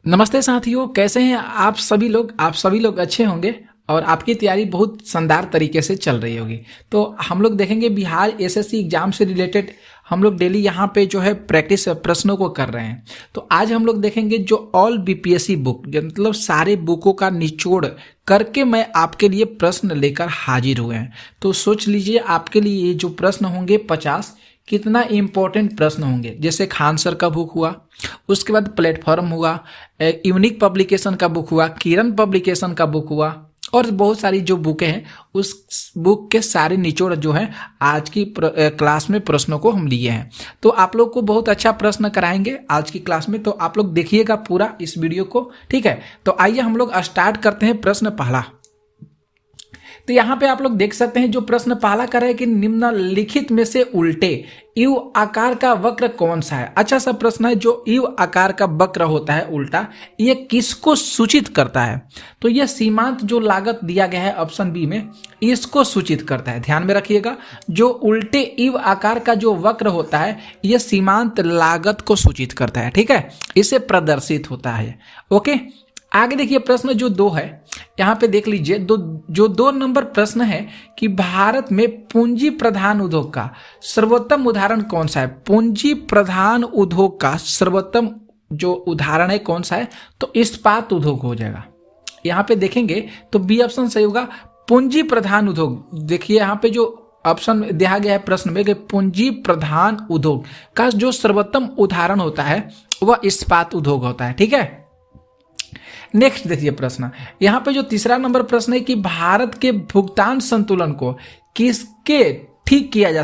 नमस्ते साथियों, कैसे हैं आप सभी लोग। आप सभी लोग अच्छे होंगे और आपकी तैयारी बहुत शानदार तरीके से चल रही होगी। तो हम लोग देखेंगे बिहार एसएससी एग्जाम से रिलेटेड हम लोग डेली यहाँ पे जो है प्रैक्टिस प्रश्नों को कर रहे हैं। तो आज हम लोग देखेंगे जो ऑल बीपीएससी बुक, मतलब सारे बुकों का निचोड़ करके मैं आपके लिए प्रश्न लेकर हाजिर हुए हैं। तो सोच लीजिए आपके लिए ये जो प्रश्न होंगे 50 कितना इंपॉर्टेंट प्रश्न होंगे। जैसे खान सर का बुक हुआ, उसके बाद प्लेटफॉर्म हुआ, यूनिक पब्लिकेशन का बुक हुआ, किरण पब्लिकेशन का बुक हुआ और बहुत सारी जो बुकें हैं उस बुक के सारे निचोड़ जो है आज की क्लास में प्रश्नों को हम लिए हैं। तो आप लोग को बहुत अच्छा प्रश्न कराएंगे आज की क्लास में, तो आप लोग देखिएगा पूरा इस वीडियो को, ठीक है। तो आइए हम लोग स्टार्ट करते हैं। प्रश्न पहला, तो यहाँ पे आप लोग देख सकते हैं जो प्रश्न पहला कर रहे हैं कि निम्नलिखित में से उल्टे यू आकार का वक्र कौन सा है। अच्छा सा प्रश्न है। जो यू आकार का वक्र होता है उल्टा, ये किसको सूचित करता है? तो ये सीमांत जो लागत दिया गया है ऑप्शन बी में, इसको सूचित करता है। ध्यान में रखिएगा, जो उल्टे यू आकार का जो वक्र होता है ये सीमांत लागत को सूचित करता है, ठीक है, इसे प्रदर्शित होता है। ओके, आगे देखिए प्रश्न जो 2 है, यहाँ पे देख लीजिए जो 2 नंबर प्रश्न है कि भारत में पूंजी प्रधान उद्योग का सर्वोत्तम उदाहरण कौन सा है। पूंजी प्रधान उद्योग का सर्वोत्तम जो उदाहरण है कौन सा है, तो इस्पात उद्योग हो जाएगा। यहाँ पे देखेंगे तो बी ऑप्शन सही होगा, पूंजी प्रधान उद्योग। देखिए यहाँ पे जो ऑप्शन दिया गया है प्रश्न में कि पूंजी प्रधान उद्योग का जो सर्वोत्तम उदाहरण होता है वह इस्पात उद्योग होता है, ठीक है। नेक्स्ट देखिए प्रश्न, यहाँ पे जो तीसरा नंबर प्रश्न है कि भारत के भुगतान संतुलन को किसके ठीक किया जा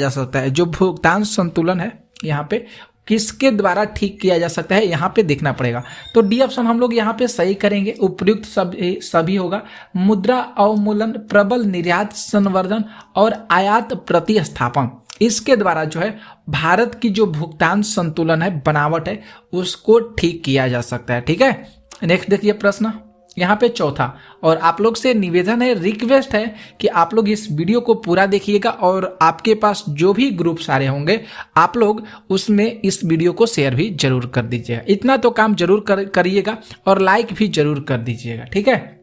सकता है। जो भुगतान संतुलन है यहाँ पे किसके द्वारा ठीक किया जा सकता है, यहाँ पे देखना पड़ेगा। तो डी ऑप्शन हम लोग यहाँ पे सही करेंगे, उपयुक्त सभी होगा। मुद्रा अवमूलन, प्रबल निर्यात संवर्धन और आयात प्रतिस्थापन, इसके द्वारा जो है भारत की जो भुगतान संतुलन है, बनावट है, उसको ठीक किया जा सकता है, ठीक है। नेक्स्ट देखिए प्रश्न यहाँ पे चौथा, और आप लोग से निवेदन है, रिक्वेस्ट है कि आप लोग इस वीडियो को पूरा देखिएगा और आपके पास जो भी ग्रुप सारे होंगे आप लोग उसमें इस वीडियो को शेयर भी जरूर कर दीजिएगा। इतना तो काम जरूर करिएगा और लाइक भी जरूर कर दीजिएगा, ठीक है।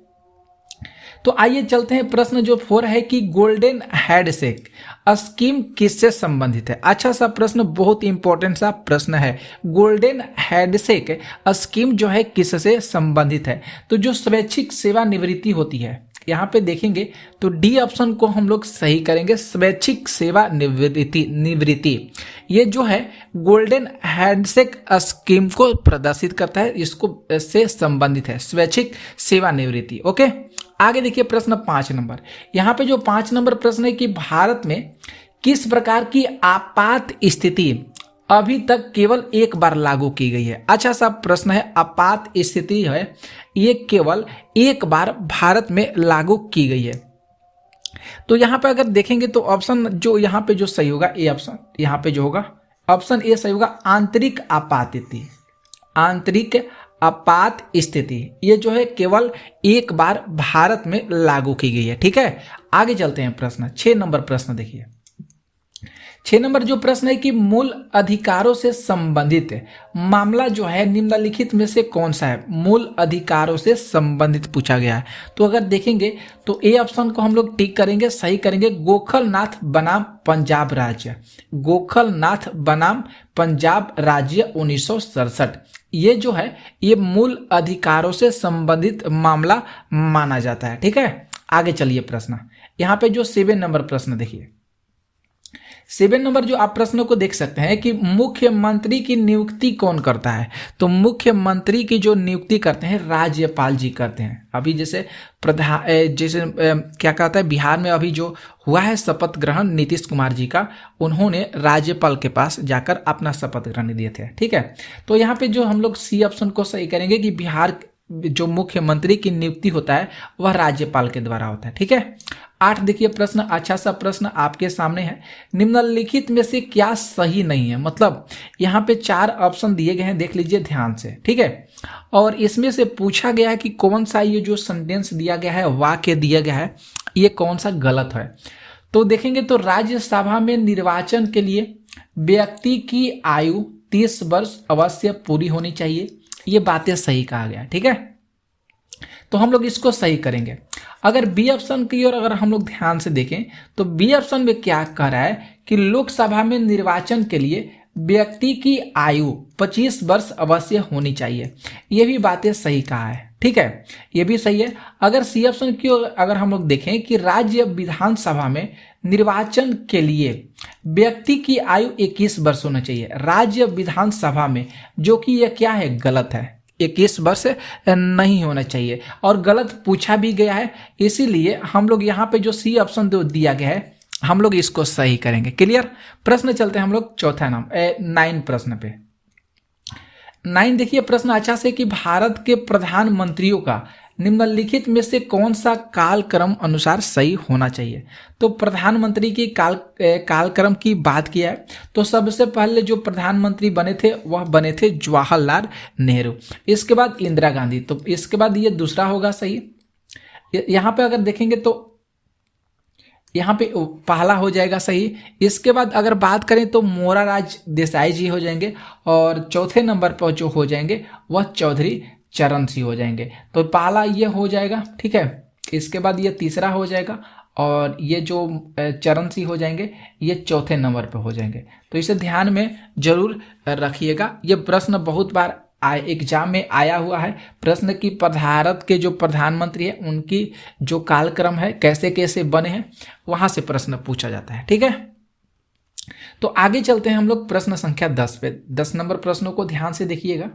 तो आइए चलते हैं। प्रश्न जो 4 है कि गोल्डन हैंडशेक स्कीम किससे संबंधित है। अच्छा सा प्रश्न, बहुत इंपॉर्टेंट सा प्रश्न है। गोल्डन हैंडशेक स्कीम जो है किससे संबंधित है, तो जो स्वैच्छिक सेवानिवृत्ति होती है, यहाँ पे देखेंगे तो डी ऑप्शन को हम लोग सही करेंगे, स्वैच्छिक सेवा निवृत्ति। ये जो है गोल्डन हैंडशेक स्कीम को प्रदर्शित करता है, इसको से संबंधित है स्वैच्छिक सेवानिवृत्ति। ओके, आगे देखिए प्रश्न 5 नंबर। यहाँ पे जो 5 नंबर प्रश्न है कि भारत में किस प्रकार की आपात स्थिति अभी तक केवल एक बार लागू की गई है। अच्छा सा प्रश्न है। आपात स्थिति है ये केवल एक बार भारत में लागू की गई है। तो यहाँ पे अगर देखेंगे तो ऑप्शन जो यहाँ पे जो सही होगा, ए ऑप्शन यहाँ पे जो होगा ऑप्शन ए सही होगा, आंतरिक आपात स्थिति। आंतरिक आपात स्थिति ये जो है केवल एक बार भारत में लागू की गई है, ठीक है। आगे चलते हैं प्रश्न 6 नंबर प्रश्न देखिए। 6 नंबर जो प्रश्न है कि मूल अधिकारों से संबंधित मामला जो है निम्नलिखित में से कौन सा है। मूल अधिकारों से संबंधित पूछा गया है। तो अगर देखेंगे तो ए ऑप्शन को हम लोग टिक करेंगे, सही करेंगे। गोखलनाथ बनाम पंजाब राज्य, गोखलनाथ बनाम पंजाब राज्य 1967, ये जो है ये मूल अधिकारों से संबंधित मामला माना जाता है, ठीक है। आगे चलिए प्रश्न, यहाँ पे जो 7 नंबर प्रश्न देखिए। 7 नंबर जो आप प्रश्नों को देख सकते हैं कि मुख्यमंत्री की नियुक्ति कौन करता है। तो मुख्यमंत्री की जो नियुक्ति करते हैं राज्यपाल जी करते हैं। अभी जैसे क्या कहता है, बिहार में अभी जो हुआ है शपथ ग्रहण नीतीश कुमार जी का, उन्होंने राज्यपाल के पास जाकर अपना शपथ ग्रहण दिए थे, ठीक है। तो यहाँ पे जो हम लोग सी ऑप्शन को सही करेंगे कि बिहार जो मुख्यमंत्री की नियुक्ति होता है वह राज्यपाल के द्वारा होता है, ठीक है। 8 देखिए प्रश्न, अच्छा सा प्रश्न आपके सामने है। निम्नलिखित में से क्या सही नहीं है। मतलब यहाँ पे 4 ऑप्शन दिए गए हैं, देख लीजिए ध्यान से, ठीक है। और इसमें से पूछा गया है कि कौन सा ये जो सेंटेंस दिया गया है, वाक्य दिया गया है, ये कौन सा गलत है। तो देखेंगे तो राज्यसभा में निर्वाचन के लिए व्यक्ति की आयु 30 वर्ष अवश्य पूरी होनी चाहिए। ये बातें सही कहा गया, ठीक है। तो हम लोग इसको सही करेंगे। अगर बी ऑप्शन की ओर अगर हम लोग ध्यान से देखें तो बी ऑप्शन में क्या कह रहा है कि लोकसभा में निर्वाचन के लिए व्यक्ति की आयु 25 वर्ष अवश्य होनी चाहिए। ये भी बातें सही कहा है, ठीक है, ये भी सही है। अगर सी ऑप्शन की ओर अगर हम लोग देखें कि राज्य विधानसभा में निर्वाचन के लिए व्यक्ति की आयु 21 वर्ष होना चाहिए राज्य विधानसभा में, जो कि यह क्या है, गलत है। 21 वर्ष नहीं होना चाहिए और गलत पूछा भी गया है, इसीलिए हम लोग यहाँ पे जो सी ऑप्शन दिया गया है हम लोग इसको सही करेंगे। क्लियर। प्रश्न चलते हैं हम लोग चौथा 9 प्रश्न पे। 9 देखिए प्रश्न अच्छा से कि भारत के प्रधानमंत्रियों का निम्नलिखित में से कौन सा कालक्रम अनुसार सही होना चाहिए। तो प्रधानमंत्री की कालक्रम की बात किया है तो सबसे पहले जो प्रधानमंत्री बने थे वह बने थे जवाहरलाल नेहरू, इसके बाद इंदिरा गांधी, तो इसके बाद ये दूसरा होगा सही। यहाँ पे अगर देखेंगे तो यहाँ पे पहला हो जाएगा सही। इसके बाद अगर बात करें तो मोरारजी देसाई जी हो जाएंगे और चौथे नंबर पर जो हो जाएंगे वह चौधरी चरण सिंह हो जाएंगे। तो पहला ये हो जाएगा, ठीक है। इसके बाद ये तीसरा हो जाएगा और ये जो चरण सिंह हो जाएंगे ये चौथे नंबर पर हो जाएंगे। तो इसे ध्यान में जरूर रखिएगा। ये प्रश्न बहुत बार एग्जाम में आया हुआ है प्रश्न की भारत के जो प्रधानमंत्री है उनकी जो कालक्रम है कैसे कैसे बने हैं वहां से प्रश्न पूछा जाता है, ठीक है। तो आगे चलते हैं हम लोग प्रश्न संख्या 10 पे। 10 नंबर प्रश्नों को ध्यान से देखिएगा।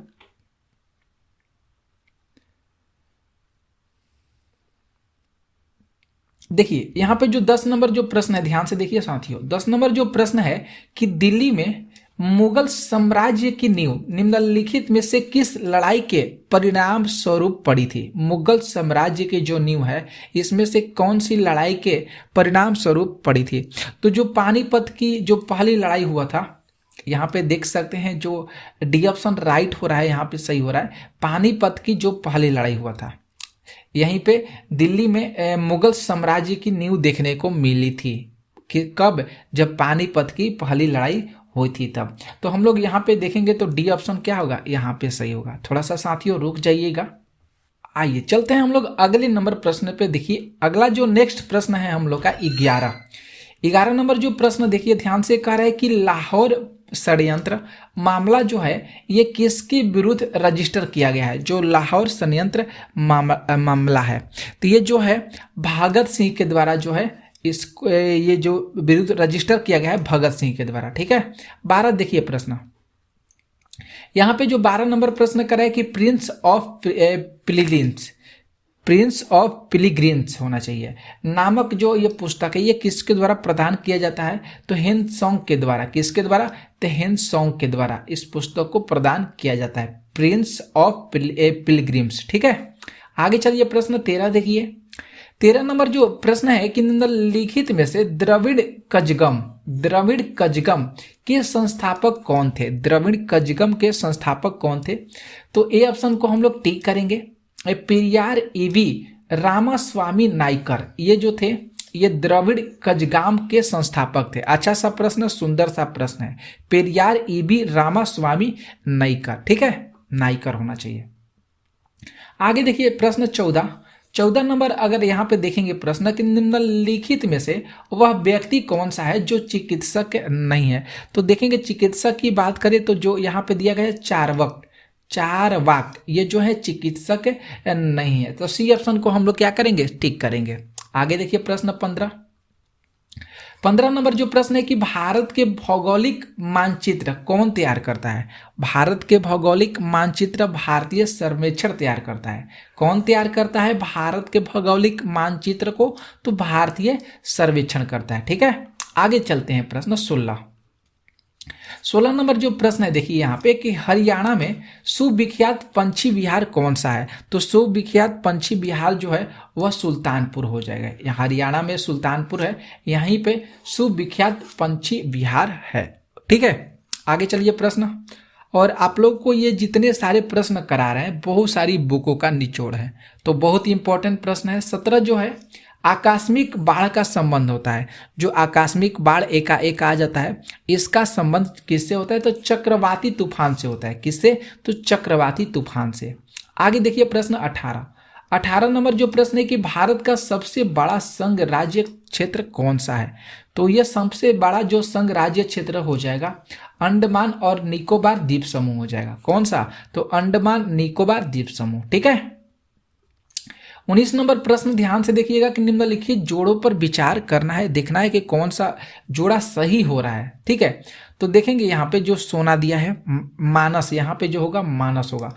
देखिए यहाँ पे जो 10 नंबर जो प्रश्न है ध्यान से देखिए साथियों। 10 नंबर जो प्रश्न है कि दिल्ली में मुगल साम्राज्य की नींव निम्नलिखित में से किस लड़ाई के परिणाम स्वरूप पड़ी थी। मुगल साम्राज्य की जो नींव है इसमें से कौन सी लड़ाई के परिणाम स्वरूप पड़ी थी। तो जो पानीपत की जो पहली लड़ाई हुआ था, यहाँ पे देख सकते हैं जो डी ऑप्शन राइट हो रहा है, यहाँ पे सही हो रहा है। पानीपत की जो पहली लड़ाई हुआ था यहीं पे दिल्ली में मुगल साम्राज्य की नींव देखने को मिली थी कि कब, जब पानीपत की पहली लड़ाई हुई थी तब। तो हम लोग यहाँ पे देखेंगे तो डी ऑप्शन क्या होगा, यहाँ पे सही होगा। थोड़ा सा साथियों रुक जाइएगा। आइए चलते हैं हम लोग अगले नंबर प्रश्न पे। देखिए अगला जो नेक्स्ट प्रश्न है हम लोग का 11 नंबर जो प्रश्न देखिए ध्यान से कह रहा है कि लाहौर षड्यंत्र मामला जो है ये किसके विरुद्ध रजिस्टर किया गया है। जो लाहौर षड्यंत्र मामला है तो ये जो है भगत सिंह के द्वारा जो है इसको ये जो विरुद्ध रजिस्टर किया गया है भगत सिंह के द्वारा, ठीक है। 12 देखिए प्रश्न यहाँ पे जो 12 नंबर प्रश्न कर रहा है कि प्रिंस ऑफ पिलिग्रिम्स होना चाहिए नामक जो ये पुस्तक है ये किसके द्वारा प्रदान किया जाता है। तो हिंद सॉन्ग के द्वारा। किसके द्वारा, तो हिंद सॉन्ग के द्वारा इस पुस्तक को प्रदान किया जाता है, प्रिंस ऑफ पिलिग्रिम्स, ठीक है। आगे चलिए प्रश्न 13 देखिए। 13 नंबर जो प्रश्न है कि निम्नलिखित में से द्रविड़ कजगम के संस्थापक कौन थे। द्रविड़ कजगम के संस्थापक कौन थे। तो ए ऑप्शन को हम लोग टिक करेंगे। पेरियार ईवी रामास्वामी नाइकर ये जो थे ये द्रविड़ कजगाम के संस्थापक थे। अच्छा सा प्रश्न, सुंदर सा प्रश्न है। पेरियार ईवी रामास्वामी नाइकर, ठीक है, नाइकर होना चाहिए। आगे देखिए प्रश्न 14 नंबर अगर यहाँ पे देखेंगे प्रश्न कि निम्नलिखित में से वह व्यक्ति कौन सा है जो चिकित्सक नहीं है। तो देखेंगे चिकित्सक की बात करें तो जो यहाँ पे दिया गया है चारवाक ये जो है चिकित्सक नहीं है। तो सी ऑप्शन को हम लोग क्या करेंगे, टिक करेंगे। आगे देखिए प्रश्न 15 नंबर जो प्रश्न है कि भारत के भौगोलिक मानचित्र कौन तैयार करता है। भारत के भौगोलिक मानचित्र भारतीय सर्वेक्षण तैयार करता है। कौन तैयार करता है भारत के भौगोलिक मानचित्र को, तो भारतीय सर्वेक्षण करता है, ठीक है। आगे चलते हैं प्रश्न 16 नंबर जो प्रश्न है देखिए यहाँ पे कि हरियाणा में सुविख्यात पंछी विहार कौन सा है। तो सुविख्यात पंछी विहार जो है वह सुल्तानपुर हो जाएगा। यहाँ हरियाणा में सुल्तानपुर है, यहीं पे सुविख्यात पंछी विहार है, ठीक है। आगे चलिए प्रश्न, और आप लोग को ये जितने सारे प्रश्न करा रहे हैं बहुत सारी बुकों का निचोड़ है, तो बहुत ही इंपॉर्टेंट प्रश्न है। 17 जो है आकस्मिक बाढ़ का संबंध होता है। जो आकस्मिक बाढ़ एकाएक आ जाता है, इसका संबंध किससे होता है? तो चक्रवाती तूफान से होता है। किससे? तो चक्रवाती तूफान से। आगे देखिए प्रश्न 18 नंबर जो प्रश्न है कि भारत का सबसे बड़ा संघ राज्य क्षेत्र कौन सा है? तो यह सबसे बड़ा जो संघ राज्य क्षेत्र हो जाएगा अंडमान और निकोबार द्वीप समूह हो जाएगा। कौन सा? तो अंडमान निकोबार द्वीप समूह। ठीक है। 19 नंबर प्रश्न ध्यान से देखिएगा कि निम्नलिखित जोड़ों पर विचार करना है, देखना है कि कौन सा जोड़ा सही हो रहा है। ठीक है, तो देखेंगे यहाँ पे जो सोना दिया है मानस, यहाँ पे जो होगा मानस होगा।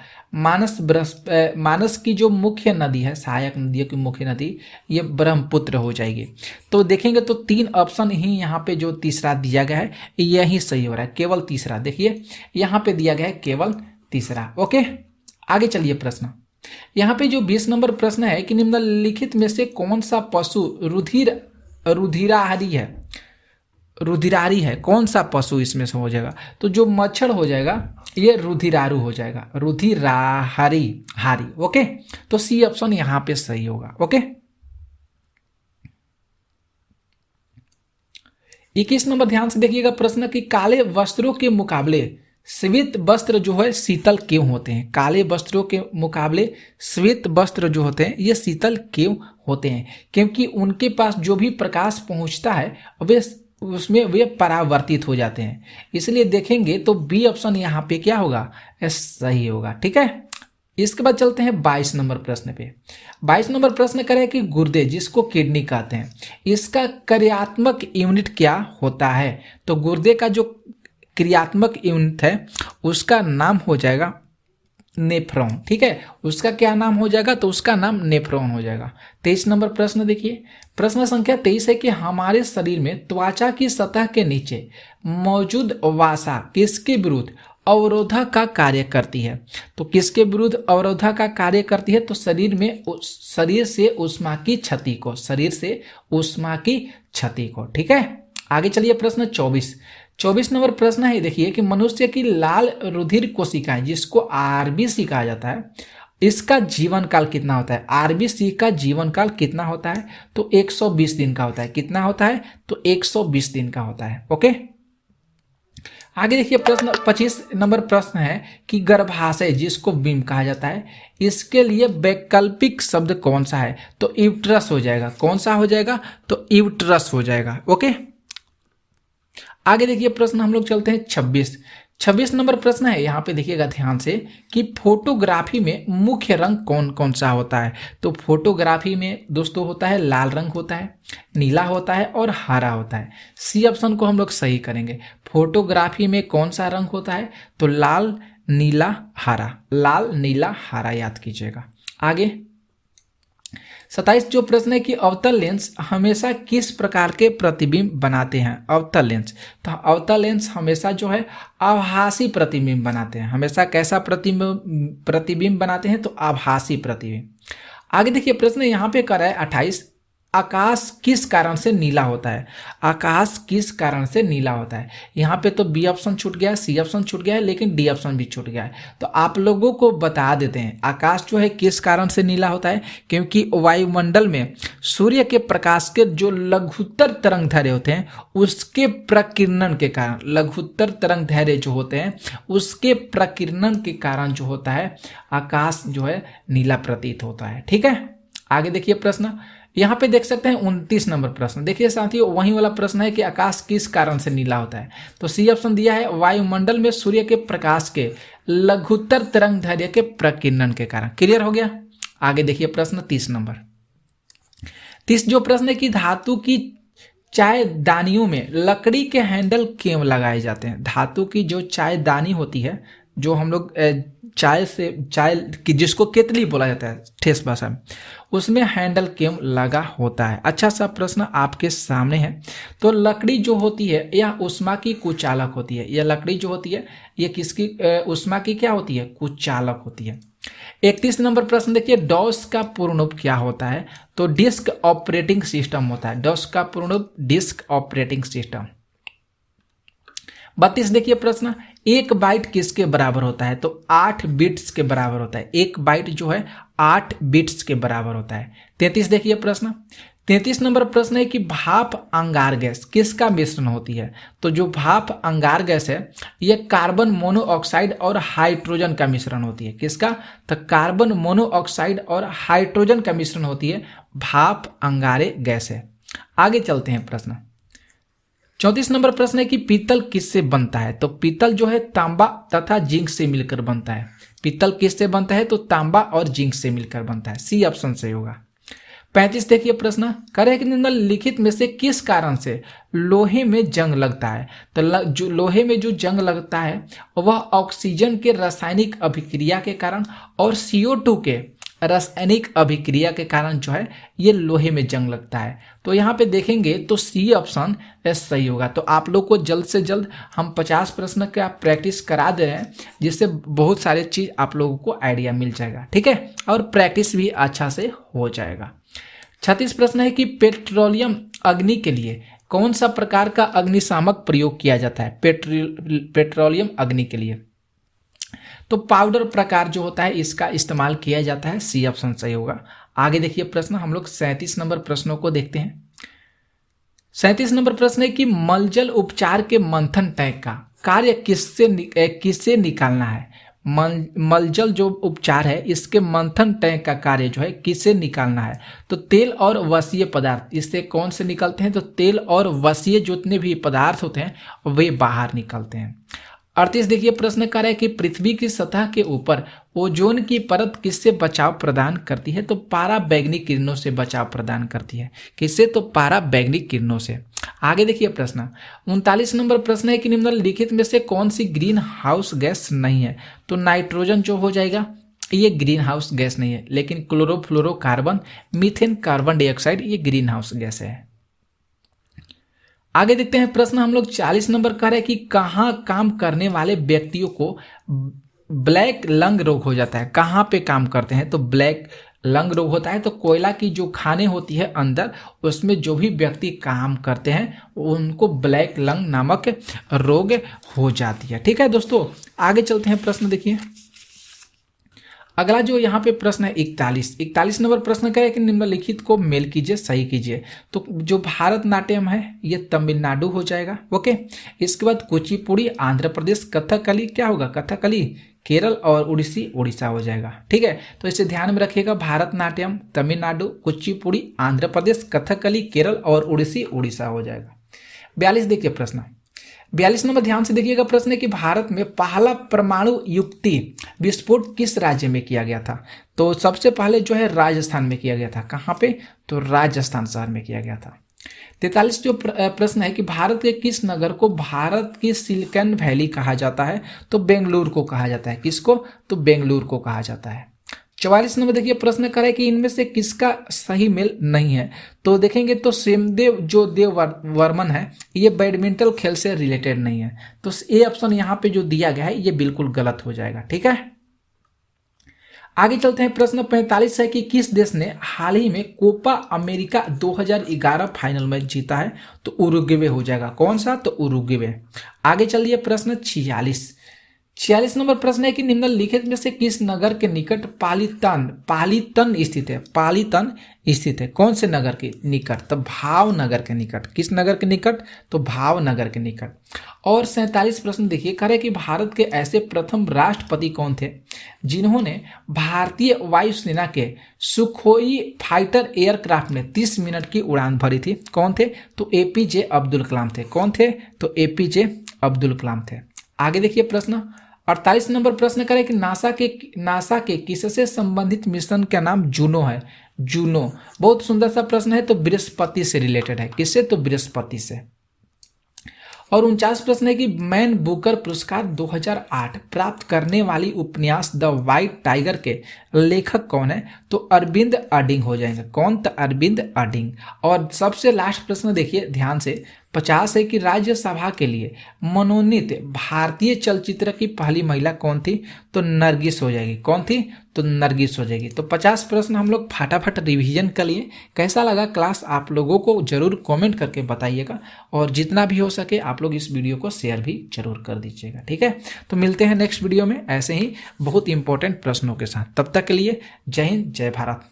मानस की जो मुख्य नदी है, सहायक नदियों की मुख्य नदी, ये ब्रह्मपुत्र हो जाएगी। तो देखेंगे तो 3 ऑप्शन ही यहाँ पे जो तीसरा दिया गया है यही सही हो रहा है, केवल तीसरा। देखिए यहाँ पे दिया गया है केवल तीसरा। ओके, आगे चलिए प्रश्न। यहाँ पे जो 20 नंबर प्रश्न है कि निम्नलिखित में से कौन सा पशु रुधिरारी है? कौन सा पशु इसमें से हो जाएगा? तो जो मच्छर हो जाएगा ये रुधिरारू हो जाएगा, रुधिराहारी। ओके, तो सी ऑप्शन यहाँ पे सही होगा। ओके, 21 नंबर ध्यान से देखिएगा प्रश्न कि काले वस्त्रों के मुकाबले श्वेत वस्त्र जो है शीतल क्यों होते हैं? काले वस्त्रों के मुकाबले श्वेत वस्त्र जो होते हैं ये शीतल क्यों होते हैं? क्योंकि उनके पास जो भी प्रकाश पहुंचता है वे उसमें वे परावर्तित हो जाते हैं, इसलिए देखेंगे तो बी ऑप्शन यहाँ पे क्या होगा? सही होगा। ठीक है, इसके बाद चलते हैं 22 नंबर प्रश्न पे। 22 नंबर प्रश्न करें कि गुर्दे जिसको किडनी कहते हैं इसका क्रियात्मक यूनिट क्या होता है? तो गुर्दे का जो क्रियात्मक यूनिट है उसका नाम हो जाएगा नेफ्रॉन। ठीक है, उसका क्या नाम हो जाएगा? तो उसका नाम नेफ्रॉन हो जाएगा। 23 नंबर प्रश्न देखिए, प्रश्न संख्या 23 है कि हमारे शरीर में त्वचा की सतह के नीचे मौजूद वसा किसके विरुद्ध अवरोधक का कार्य करती है? तो किसके विरुद्ध अवरोधक का कार्य करती है? तो शरीर से ऊष्मा की क्षति को। ठीक है, आगे चलिए प्रश्न 24 नंबर प्रश्न है, देखिए कि मनुष्य की लाल रुधिर कोशिकाएं जिसको आरबीसी कहा जाता है इसका जीवन काल कितना होता है? आरबीसी का जीवन काल कितना होता है? तो 120 दिन का होता है। कितना होता है? तो 120 दिन का होता है। ओके, आगे देखिए प्रश्न 25 नंबर प्रश्न है कि गर्भाशय जिसको बीम कहा जाता है इसके लिए वैकल्पिक शब्द कौन सा है? तो यूट्रस हो जाएगा। कौन सा हो जाएगा? तो यूट्रस हो जाएगा। ओके, आगे देखिए प्रश्न हम लोग चलते हैं 26 नंबर प्रश्न है, यहाँ पे देखिएगा ध्यान से कि फोटोग्राफी में मुख्य रंग कौन कौन सा होता है? तो फोटोग्राफी में दोस्तों होता है लाल रंग होता है, नीला होता है और हरा होता है। सी ऑप्शन को हम लोग सही करेंगे। फोटोग्राफी में कौन सा रंग होता है? तो लाल नीला हरा याद कीजिएगा। आगे 27 जो प्रश्न है कि अवतल लेंस हमेशा किस प्रकार के प्रतिबिंब बनाते हैं? अवतल लेंस, तो अवतल लेंस हमेशा जो है आभासी प्रतिबिंब बनाते हैं। हमेशा कैसा प्रतिबिंब बनाते हैं? तो आभासी प्रतिबिंब। आगे देखिए प्रश्न यहाँ पे कर रहा है 28, आकाश किस कारण से नीला होता है? आकाश किस कारण से नीला होता है? यहाँ पे तो बी ऑप्शन छूट गया है, सी ऑप्शन छूट गया है, लेकिन डी ऑप्शन भी छूट गया है। तो आप लोगों को बता देते हैं आकाश जो है किस कारण से नीला होता है, क्योंकि वायुमंडल में सूर्य के प्रकाश के जो लघुत्तर तरंग दैर्घ्य होते हैं उसके प्रकीर्णन के कारण, लघुत्तर तरंग दैर्घ्य जो होते हैं उसके प्रकीर्णन के कारण जो होता है आकाश जो है नीला प्रतीत होता है। ठीक है, आगे देखिए प्रश्न यहाँ पे देख सकते हैं 29 नंबर प्रश्न। देखिए साथियों वही वाला प्रश्न है कि आकाश किस कारण से नीला होता है? तो सी ऑप्शन दिया है वायुमंडल में सूर्य के प्रकाश के लघुत्तर तरंग दैर्घ्य के प्रकीर्णन के कारण। क्लियर हो गया? आगे देखिए प्रश्न 30 नंबर। 30 जो प्रश्न है कि धातु की चायदानियों में लकड़ी के हैंडल क्यों लगाए जाते हैं? धातु की जो चायदानी होती है, जो हम लोग चाय की जिसको केतली बोला जाता है ठेस भाषा में, उसमें हैंडल क्यों लगा होता है? अच्छा सा प्रश्न आपके सामने है। तो लकड़ी जो होती है यह ऊष्मा की कुचालक होती है। यह लकड़ी जो होती है ये किसकी ऊष्मा की क्या होती है? कुचालक होती है। 31 नंबर प्रश्न देखिए, डॉस का पूर्ण रूप क्या होता है? तो डिस्क ऑपरेटिंग सिस्टम होता है। डॉस का पूर्ण रूप डिस्क ऑपरेटिंग सिस्टम। 32 देखिए प्रश्न, 1 बाइट किसके बराबर होता है? तो 8 बिट्स के बराबर होता है। 1 बाइट जो है 8 बिट्स के बराबर होता है। 33 देखिए प्रश्न, 33 नंबर प्रश्न है कि भाप अंगार गैस किसका मिश्रण होती है? तो जो भाप अंगार गैस है यह कार्बन मोनोऑक्साइड और हाइड्रोजन का मिश्रण होती है। किसका? तो कार्बन मोनोऑक्साइड और हाइड्रोजन का मिश्रण होती है, भाप अंगारे गैस है। आगे चलते हैं प्रश्न। 34 नंबर प्रश्न है कि पीतल किससे बनता है? तो पीतल जो है तांबा तथा जिंक से मिलकर बनता है। पीतल किससे बनता है? तो तांबा और जिंक से मिलकर बनता है। सी ऑप्शन सही होगा। 35 देखिए प्रश्न, करें कि निम्नलिखित में से किस कारण से लोहे में जंग लगता है? तो जो लोहे में जो जंग लगता है वह ऑक्सीजन के रासायनिक अभिक्रिया के कारण और CO2 के रासायनिक अभिक्रिया के कारण जो है ये लोहे में जंग लगता है। तो यहाँ पे देखेंगे तो सी ऑप्शन सही होगा। तो आप लोग को जल्द से जल्द हम 50 प्रश्न का प्रैक्टिस करा दे रहे हैं, जिससे बहुत सारे चीज़ आप लोगों को आइडिया मिल जाएगा, ठीक है, और प्रैक्टिस भी अच्छा से हो जाएगा। 36 प्रश्न है कि पेट्रोलियम अग्नि के लिए कौन सा प्रकार का अग्निशामक प्रयोग किया जाता है? पेट्रोलियम अग्नि के लिए तो पाउडर प्रकार जो होता है इसका इस्तेमाल किया जाता है। सी ऑप्शन सही होगा। आगे देखिए प्रश्न, हम लोग 37 नंबर प्रश्नों को देखते हैं। 37 नंबर प्रश्न है कि मलजल उपचार के मंथन टैंक का कार्य किससे निकालना है? मलजल जो उपचार है इसके मंथन टैंक का कार्य जो है किससे निकालना है? तो तेल और वसीय पदार्थ इससे कौन से निकलते हैं? तो तेल और वसीय जितने भी पदार्थ होते हैं वे बाहर निकलते हैं। 38 देखिए प्रश्न कर है कि पृथ्वी की सतह के ऊपर ओजोन की परत किससे बचाव प्रदान करती है? तो पाराबैंगनी किरणों से बचाव प्रदान करती है। किससे? तो पाराबैंगनी किरणों से। आगे देखिए प्रश्न 39 नंबर प्रश्न है कि निम्नलिखित में से कौन सी ग्रीन हाउस गैस नहीं है? तो नाइट्रोजन जो हो जाएगा ये ग्रीन हाउस गैस नहीं है, लेकिन क्लोरोफ्लोरोकार्बन, मीथेन, कार्बन डाइऑक्साइड ये ग्रीन हाउस गैस है। आगे देखते हैं प्रश्न, हम लोग 40 नंबर कह रहे हैं कि कहाँ काम करने वाले व्यक्तियों को ब्लैक लंग रोग हो जाता है? कहाँ पे काम करते हैं? तो ब्लैक लंग रोग होता है। तो कोयला की जो खानें होती है अंदर, उसमें जो भी व्यक्ति काम करते हैं उनको ब्लैक लंग नामक रोग हो जाती है। ठीक है दोस्तों, आगे चलते हैं प्रश्न देखिए। अगला जो यहाँ पे प्रश्न है 41 नंबर प्रश्न का है कि निम्नलिखित को मेल कीजिए, सही कीजिए। तो जो भारतनाट्यम है ये तमिलनाडु हो जाएगा। ओके, इसके बाद कुचिपुड़ी आंध्र प्रदेश, कथकली क्या होगा? कथकली केरल और उड़ीसी उड़ीसा हो जाएगा। ठीक है, तो इसे ध्यान में रखिएगा, भारतनाट्यम तमिलनाडु, कुचिपुड़ी आंध्र प्रदेश, कथकली केरल और उड़ीसी उड़ीसा हो जाएगा। 42 देखिए प्रश्न, 42 नंबर ध्यान से देखिएगा प्रश्न है कि भारत में पहला परमाणु युक्ति विस्फोट किस राज्य में किया गया था? तो सबसे पहले जो है राजस्थान में किया गया था। कहाँ पे? तो राजस्थान शहर में किया गया था। 43 जो प्रश्न है कि भारत के किस नगर को भारत की सिलिकॉन वैली कहा जाता है? तो बेंगलुरु को कहा जाता है। किसको? तो बेंगलुरु को कहा जाता है। 44 नंबर देखिए प्रश्न करे कि इनमें से किसका सही मेल नहीं है? तो देखेंगे तो सेमदेव जो देव वर्मन है ये बैडमिंटन खेल से रिलेटेड नहीं है। तो ए ऑप्शन यहाँ पे जो दिया गया है ये बिल्कुल गलत हो जाएगा। ठीक है, आगे चलते हैं। प्रश्न 45 है कि किस देश ने हाल ही में कोपा अमेरिका 2011 फाइनल मैच जीता है? तो उरुग्वे हो जाएगा। कौन सा? तो उरुग्वे। आगे चलिए प्रश्न 46 नंबर प्रश्न है कि निम्नलिखित में से किस नगर के निकट पालीतन स्थित है? पालीतन स्थित है। कौन से नगर के निकट? तो भावनगर के निकट। किस नगर के निकट? तो भावनगर के निकट। और 47 प्रश्न देखिए, कह रहे कि भारत के ऐसे प्रथम राष्ट्रपति कौन थे जिन्होंने भारतीय वायुसेना के सुखोई फाइटर एयरक्राफ्ट में 30 मिनट की उड़ान भरी थी? कौन थे? तो APJ अब्दुल कलाम थे। कौन थे? तो APJ अब्दुल कलाम थे। आगे देखिए प्रश्न 48 नंबर प्रश्न करें कि नासा के किससे संबंधित मिशन का नाम जूनो है? जूनो बहुत सुंदर सा प्रश्न है। तो बृहस्पति से रिलेटेड है। किससे? तो बृहस्पति से। और 49 प्रश्न है कि मैन बुकर पुरस्कार 2008 प्राप्त करने वाली उपन्यास द व्हाइट टाइगर के लेखक कौन है? तो अरविंद अडिंग हो जाएंगे। कौन? तो अरविंद अडिंग। और सबसे लास्ट प्रश्न देखिए ध्यान से 50 है कि राज्यसभा के लिए मनोनीत भारतीय चलचित्र की पहली महिला कौन थी? तो नरगिस हो जाएगी। कौन थी? तो नरगिस हो जाएगी। तो 50 प्रश्न हम लोग फटाफट रिवीजन कर लिए। कैसा लगा क्लास आप लोगों को जरूर कमेंट करके बताइएगा, और जितना भी हो सके आप लोग इस वीडियो को शेयर भी जरूर कर दीजिएगा। ठीक है, तो मिलते हैं नेक्स्ट वीडियो में ऐसे ही बहुत इंपॉर्टेंट प्रश्नों के साथ। तब तक के लिए जय हिंद, जय भारत।